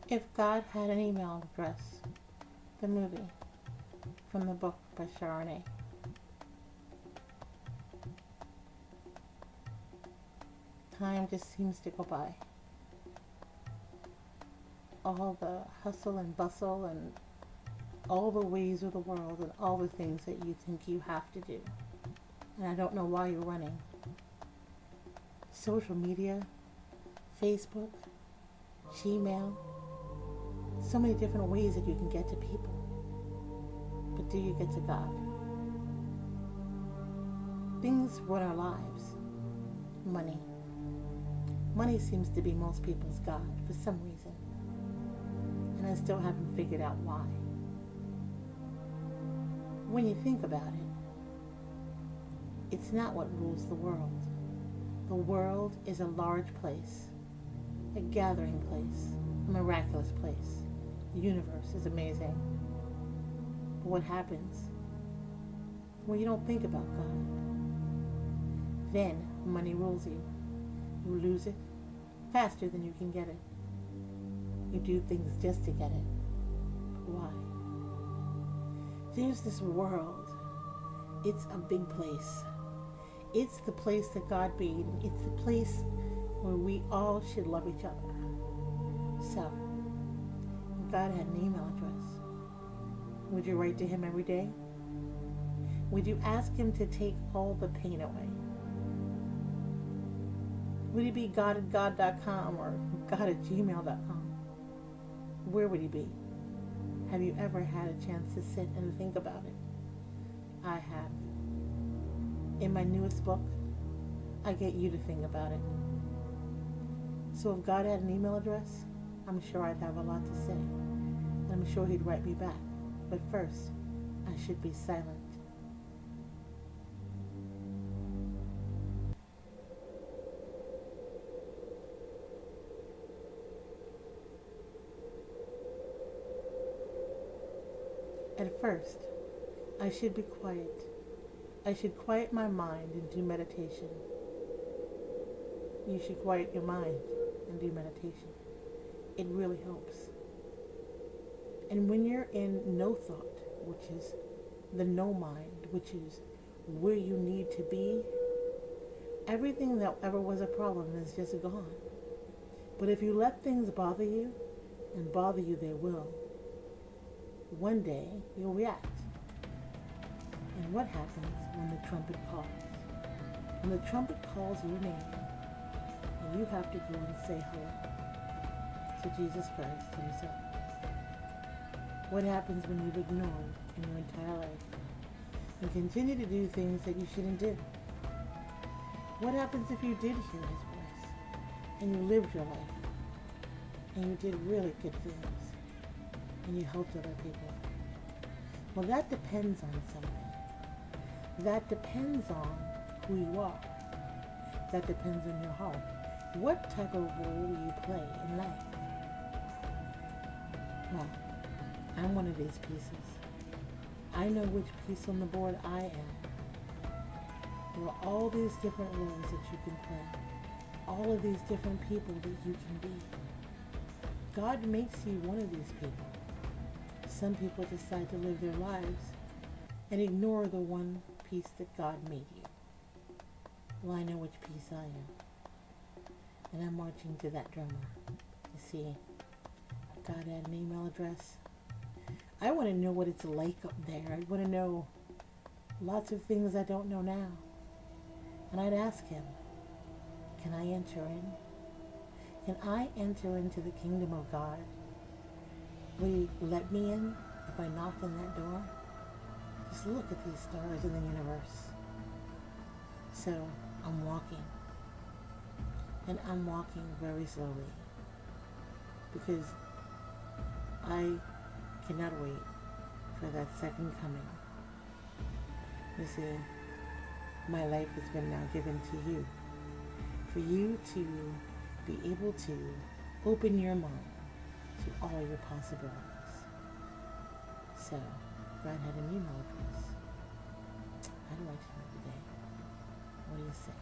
If God Had an Email Address, the movie from the book by Sha Rene. Time just seems to go by. All the hustle and bustle and all the ways of the world and all the things that you think you have to do. And I don't know why you're running. Social media, Facebook, Gmail, so many different ways that you can get to people. But do you get to God? Things run our lives. Money. Money seems to be most people's God for some reason. And I still haven't figured out why. When you think about it, it's not what rules the world. The world is a large place, a gathering place, a miraculous place. The universe is amazing. But what happens when you don't think about God? Then money rules you. You lose it faster than you can get it. You do things just to get it. Why? There's this world. It's a big place. It's the place that God made. It's the place where we all should love each other. So, if God had an email address, would you write to Him every day? Would you ask Him to take all the pain away? Would He be god@god.com or god@gmail.com? Where would He be? Have you ever had a chance to sit and think about it? I have. In my newest book, I get you to think about it. So if God had an email address, I'm sure I'd have a lot to say. And I'm sure He'd write me back. But first, I should be silent. At first, I should be quiet. I should quiet my mind and do meditation. You should quiet your mind and do meditation. It really helps. And when you're in no thought, which is the no mind, which is where you need to be, everything that ever was a problem is just gone. But if you let things bother you, and bother you they will, one day you'll react. And what happens when the trumpet calls? When the trumpet calls your name, and you have to go and say hello to Jesus Christ Himself. What happens when you've ignored in your entire life and continue to do things that you shouldn't do? What happens if you did hear His voice and you lived your life and you did really good things and you helped other people? Well, that depends on something. That depends on who you are. That depends on your heart. What type of role do you play in life? Well, I'm one of these pieces. I know which piece on the board I am. There are all these different roles that you can play. All of these different people that you can be. God makes you one of these people. Some people decide to live their lives and ignore the one piece that God made you. Well, I know which piece I am. And I'm marching to that drummer. You see, God had an email address. I want to know what it's like up there. I want to know lots of things I don't know now. And I'd ask Him, can I enter in? Can I enter into the kingdom of God? Will you let me in if I knock on that door? Just look at these stars in the universe. So I'm walking. And I'm walking very slowly. Because I cannot wait for that second coming. You see, my life has been now given to you. For you to be able to open your mind to all your possibilities. So, God had an email address. How do I tell you today? What do you say?